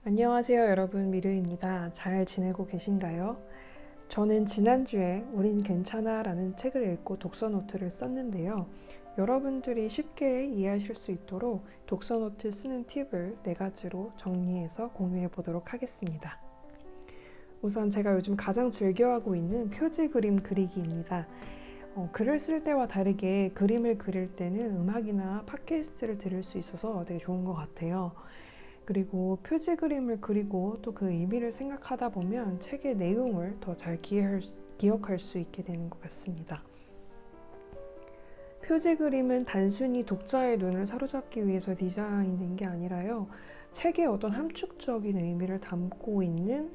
안녕하세요 여러분, 미르입니다. 잘 지내고 계신가요? 저는 지난주에 우린 괜찮아 라는 책을 읽고 독서노트를 썼는데요. 여러분들이 쉽게 이해하실 수 있도록 독서노트 쓰는 팁을 4가지로 정리해서 공유해 보도록 하겠습니다. 우선 제가 요즘 가장 즐겨하고 있는 표지 그림 그리기입니다. 글을 쓸 때와 다르게 그림을 그릴 때는 음악이나 팟캐스트를 들을 수 있어서 되게 좋은 것 같아요. 그리고 표지 그림을 그리고 또 그 의미를 생각하다 보면 책의 내용을 더 잘 기억할 수 있게 되는 것 같습니다. 표지 그림은 단순히 독자의 눈을 사로잡기 위해서 디자인된 게 아니라요. 책의 어떤 함축적인 의미를 담고 있는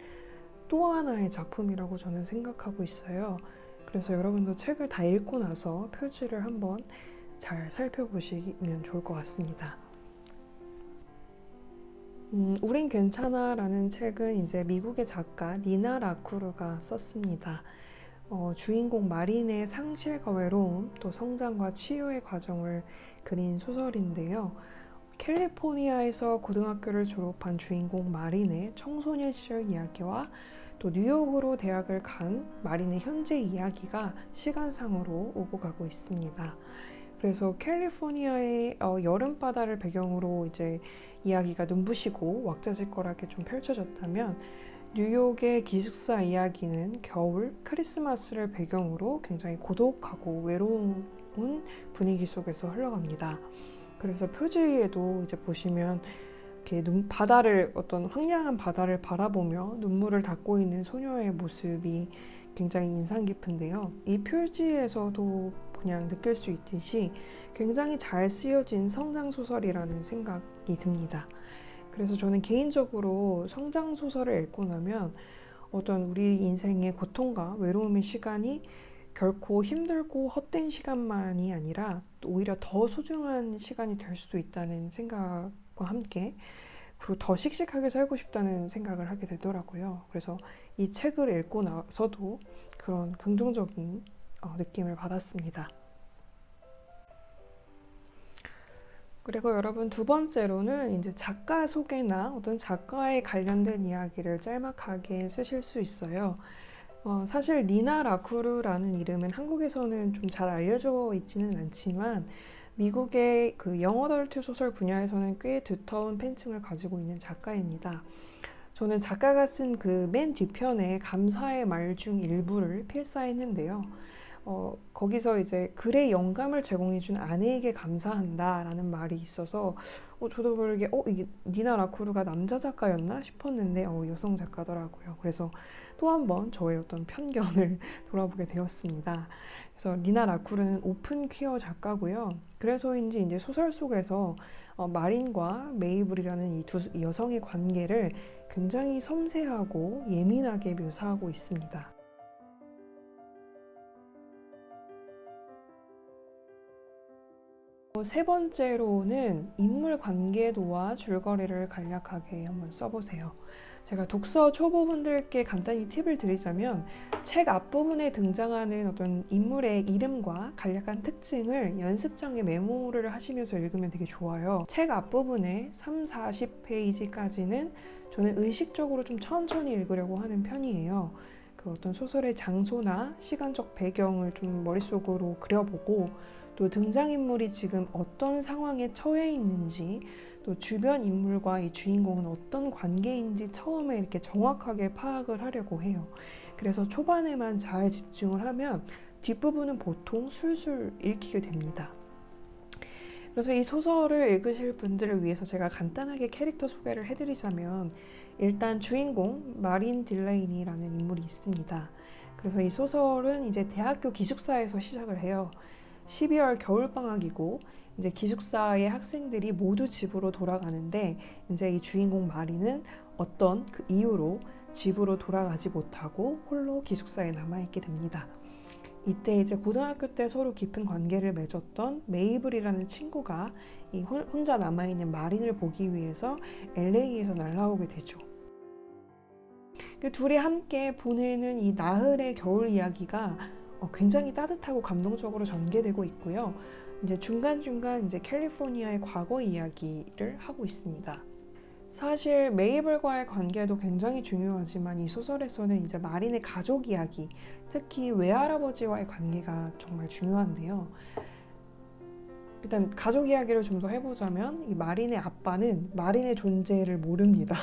또 하나의 작품이라고 저는 생각하고 있어요. 그래서 여러분도 책을 다 읽고 나서 표지를 한번 잘 살펴보시면 좋을 것 같습니다. 우린 괜찮아 라는 책은 이제 미국의 작가 니나 라쿠르가 썼습니다. 주인공 마린의 상실과 외로움, 또 성장과 치유의 과정을 그린 소설인데요. 캘리포니아에서 고등학교를 졸업한 주인공 마린의 청소년 시절 이야기와 또 뉴욕으로 대학을 간 마린의 현재 이야기가 시간상으로 오고 가고 있습니다. 그래서 캘리포니아의 여름바다를 배경으로 이제 이야기가 눈부시고 왁자지껄하게 좀 펼쳐졌다면, 뉴욕의 기숙사 이야기는 겨울 크리스마스를 배경으로 굉장히 고독하고 외로운 분위기 속에서 흘러갑니다. 그래서 표지에도 이제 보시면 이렇게 바다를, 어떤 황량한 바다를 바라보며 눈물을 닦고 있는 소녀의 모습이 굉장히 인상 깊은데요. 이 표지에서도 그냥 느낄 수 있듯이 굉장히 잘 쓰여진 성장소설이라는 생각이 듭니다. 그래서 저는 개인적으로 성장소설을 읽고 나면 어떤 우리 인생의 고통과 외로움의 시간이 결코 힘들고 헛된 시간만이 아니라 오히려 더 소중한 시간이 될 수도 있다는 생각과 함께, 그리고 더 씩씩하게 살고 싶다는 생각을 하게 되더라고요. 그래서 이 책을 읽고 나서도 그런 긍정적인 느낌을 받았습니다. 그리고 여러분, 두 번째로는 이제 작가 소개나 어떤 작가에 관련된 이야기를 짤막하게 쓰실 수 있어요. 사실 니나 라쿠르라는 이름은 한국에서는 좀 잘 알려져 있지는 않지만 미국의 그 영어덜트 소설 분야에서는 꽤 두터운 팬층을 가지고 있는 작가입니다. 저는 작가가 쓴 그 맨 뒤편에 감사의 말 중 일부를 필사했는데요. 거기서 이제 글에 영감을 제공해준 아내에게 감사한다라는 말이 있어서 저도 모르게 이게 니나 라쿠르가 남자 작가였나 싶었는데 여성 작가더라고요. 그래서 또 한 번 저의 어떤 편견을 돌아보게 되었습니다. 그래서 니나 라쿠르는 오픈 퀴어 작가고요. 그래서인지 이제 소설 속에서 마린과 메이블이라는 이 두 여성의 관계를 굉장히 섬세하고 예민하게 묘사하고 있습니다. 세 번째로는 인물 관계도와 줄거리를 간략하게 한번 써보세요. 제가 독서 초보분들께 간단히 팁을 드리자면, 책 앞부분에 등장하는 어떤 인물의 이름과 간략한 특징을 연습장에 메모를 하시면서 읽으면 되게 좋아요. 책 앞부분에 3, 40페이지까지는 저는 의식적으로 좀 천천히 읽으려고 하는 편이에요. 그 어떤 소설의 장소나 시간적 배경을 좀 머릿속으로 그려보고, 또 등장인물이 지금 어떤 상황에 처해 있는지, 또 주변 인물과 이 주인공은 어떤 관계인지 처음에 이렇게 정확하게 파악을 하려고 해요. 그래서 초반에만 잘 집중을 하면 뒷부분은 보통 술술 읽히게 됩니다. 그래서 이 소설을 읽으실 분들을 위해서 제가 간단하게 캐릭터 소개를 해드리자면, 일단 주인공 마린 딜레이니라는 인물이 있습니다. 그래서 이 소설은 이제 대학교 기숙사에서 시작을 해요. 12월 겨울방학이고 이제 기숙사의 학생들이 모두 집으로 돌아가는데, 이제 이 주인공 마리는 어떤 그 이유로 집으로 돌아가지 못하고 홀로 기숙사에 남아있게 됩니다. 이때 이제 고등학교 때 서로 깊은 관계를 맺었던 메이블이라는 친구가 이 혼자 남아있는 마린을 보기 위해서 LA에서 날아오게 되죠. 둘이 함께 보내는 이 나흘의 겨울 이야기가 굉장히 따뜻하고 감동적으로 전개되고 있고요. 이제 중간중간 이제 캘리포니아의 과거 이야기를 하고 있습니다. 사실 메이블과의 관계도 굉장히 중요하지만 이 소설에서는 이제 마린의 가족 이야기, 특히 외할아버지와의 관계가 정말 중요한데요. 일단 가족 이야기를 좀 더 해보자면 이 마린의 아빠는 마린의 존재를 모릅니다.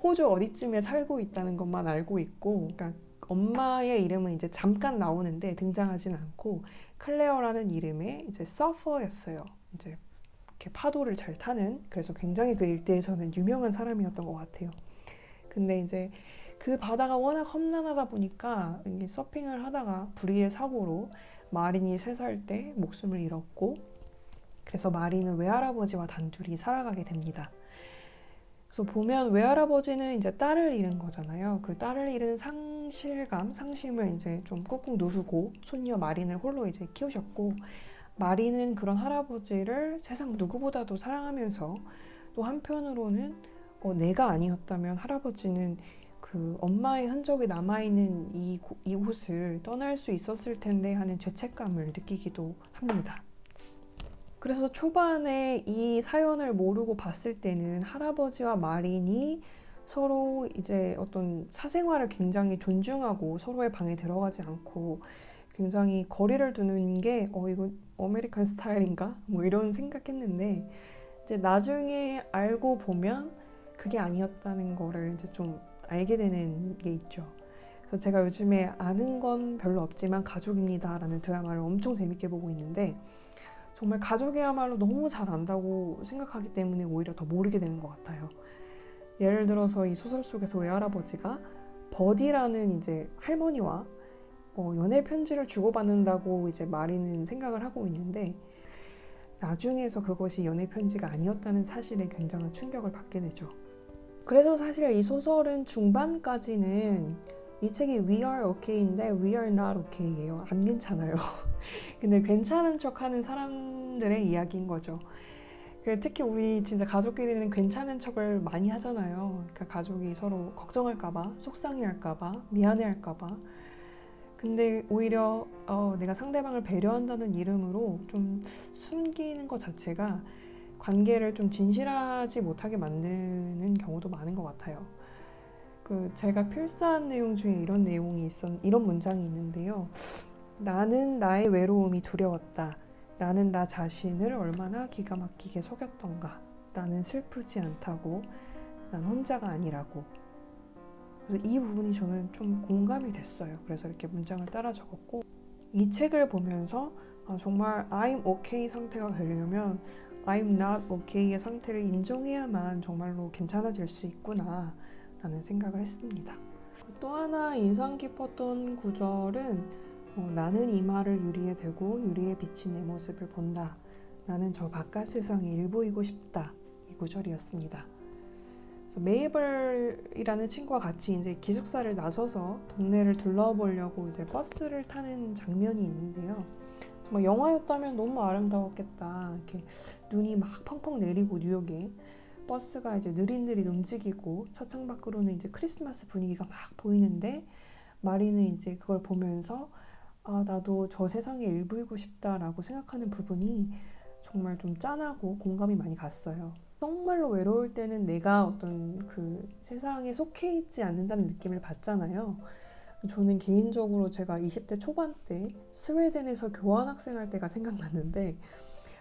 호주 어디쯤에 살고 있다는 것만 알고 있고, 그러니까 엄마의 이름은 이제 잠깐 나오는데 등장하진 않고 클레어라는 이름의 이제 서퍼였어요. 이제 이렇게 파도를 잘 타는, 그래서 굉장히 그 일대에서는 유명한 사람이었던 것 같아요. 근데 이제 그 바다가 워낙 험난하다 보니까 이게 서핑을 하다가 불의의 사고로 마린이 3살 때 목숨을 잃었고, 그래서 마린은 외할아버지와 단둘이 살아가게 됩니다. 그래서 보면 외할아버지는 이제 딸을 잃은 거잖아요. 그 딸을 잃은 상실감, 상심을 이제 좀 꾹꾹 누르고 손녀 마린을 홀로 이제 키우셨고, 마린은 그런 할아버지를 세상 누구보다도 사랑하면서 또 한편으로는 내가 아니었다면 할아버지는 그 엄마의 흔적이 남아있는 이곳을 떠날 수 있었을 텐데 하는 죄책감을 느끼기도 합니다. 그래서 초반에 이 사연을 모르고 봤을 때는 할아버지와 마린이 서로 이제 어떤 사생활을 굉장히 존중하고 서로의 방에 들어가지 않고 굉장히 거리를 두는 게 이거 아메리칸 스타일인가? 뭐 이런 생각했는데 이제 나중에 알고 보면 그게 아니었다는 거를 이제 좀 알게 되는 게 있죠. 그래서 제가 요즘에 아는 건 별로 없지만 가족입니다 라는 드라마를 엄청 재밌게 보고 있는데, 정말 가족이야말로 너무 잘 안다고 생각하기 때문에 오히려 더 모르게 되는 것 같아요. 예를 들어서 이 소설 속에서 외할아버지가 버디라는 이제 할머니와 연애 편지를 주고받는다고 이제 마리는 생각을 하고 있는데, 나중에서 그것이 연애 편지가 아니었다는 사실에 굉장한 충격을 받게 되죠. 그래서 사실 이 소설은 중반까지는 이 책이 We are okay인데 We are not okay예요. 안 괜찮아요. 근데 괜찮은 척하는 사람들의 이야기인 거죠. 특히 우리 진짜 가족끼리는 괜찮은 척을 많이 하잖아요. 그러니까 가족이 서로 걱정할까봐, 속상해할까봐, 미안해할까봐. 근데 오히려 내가 상대방을 배려한다는 이름으로 좀 숨기는 것 자체가 관계를 좀 진실하지 못하게 만드는 경우도 많은 것 같아요. 제가 필사한 내용 중에 이런 문장이 있는데요. 나는 나의 외로움이 두려웠다. 나는 나 자신을 얼마나 기가 막히게 속였던가. 나는 슬프지 않다고. 난 혼자가 아니라고. 그래서 이 부분이 저는 좀 공감이 됐어요. 그래서 이렇게 문장을 따라 적었고, 이 책을 보면서 정말 I'm okay 상태가 되려면 I'm not okay의 상태를 인정해야만 정말로 괜찮아질 수 있구나 라는 생각을 했습니다. 또 하나 인상 깊었던 구절은 나는 이 말을 유리에 대고 유리에 비친 내 모습을 본다. 나는 저 바깥 세상의 일부이고 싶다. 이 구절이었습니다. 그래서 메이블이라는 친구와 같이 이제 기숙사를 나서서 동네를 둘러보려고 이제 버스를 타는 장면이 있는데요. 정말 영화였다면 너무 아름다웠겠다. 이렇게 눈이 막 펑펑 내리고 뉴욕에 버스가 이제 느릿느릿 움직이고 차창 밖으로는 이제 크리스마스 분위기가 막 보이는데, 마리는 이제 그걸 보면서 나도 저 세상의 일부이고 싶다라고 생각하는 부분이 정말 좀 짠하고 공감이 많이 갔어요. 정말로 외로울 때는 내가 어떤 그 세상에 속해 있지 않는다는 느낌을 받잖아요. 저는 개인적으로 제가 20대 초반 때 스웨덴에서 교환학생 할 때가 생각났는데,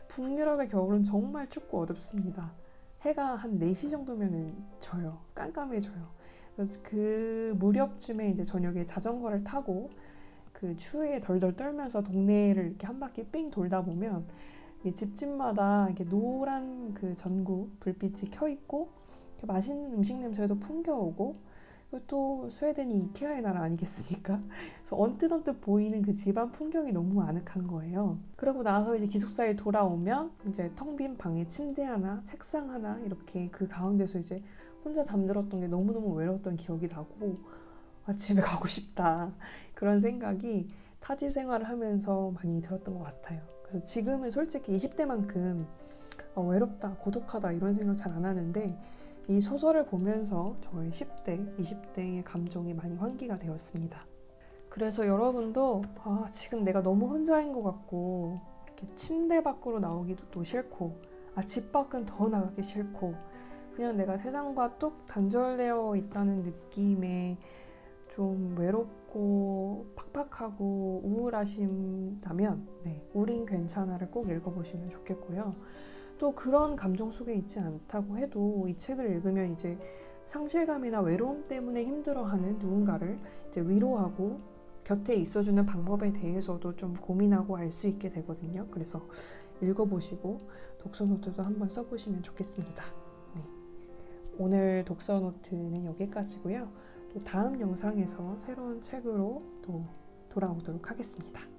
북유럽의 겨울은 정말 춥고 어둡습니다. 해가 한 4시 정도면은 져요. 깜깜해져요. 그래서 그 무렵쯤에 이제 저녁에 자전거를 타고 그 추위에 덜덜 떨면서 동네를 이렇게 한 바퀴 삥 돌다 보면 집집마다 이렇게 노란 그 전구 불빛이 켜 있고 맛있는 음식 냄새도 풍겨오고, 그리고 또 스웨덴이 이케아의 나라 아니겠습니까? 그래서 언뜻 보이는 그 집안 풍경이 너무 아늑한 거예요. 그러고 나서 이제 기숙사에 돌아오면 이제 텅 빈 방에 침대 하나, 책상 하나 이렇게 그 가운데서 이제 혼자 잠들었던 게 너무너무 외로웠던 기억이 나고, 집에 가고 싶다. 그런 생각이 타지 생활을 하면서 많이 들었던 것 같아요. 그래서 지금은 솔직히 20대만큼 외롭다, 고독하다 이런 생각 잘 안 하는데, 이 소설을 보면서 저의 10대, 20대의 감정이 많이 환기가 되었습니다. 그래서 여러분도 지금 내가 너무 혼자인 것 같고 이렇게 침대 밖으로 나오기도 또 싫고 집 밖은 더 나가기 싫고 그냥 내가 세상과 뚝 단절되어 있다는 느낌에 좀 외롭고 팍팍하고 우울하신다면 우린 괜찮아를 꼭 읽어보시면 좋겠고요. 또 그런 감정 속에 있지 않다고 해도 이 책을 읽으면 이제 상실감이나 외로움 때문에 힘들어하는 누군가를 이제 위로하고 곁에 있어주는 방법에 대해서도 좀 고민하고 알 수 있게 되거든요. 그래서 읽어보시고 독서노트도 한번 써보시면 좋겠습니다. 네. 오늘 독서노트는 여기까지고요. 또 다음 영상에서 새로운 책으로 또 돌아오도록 하겠습니다.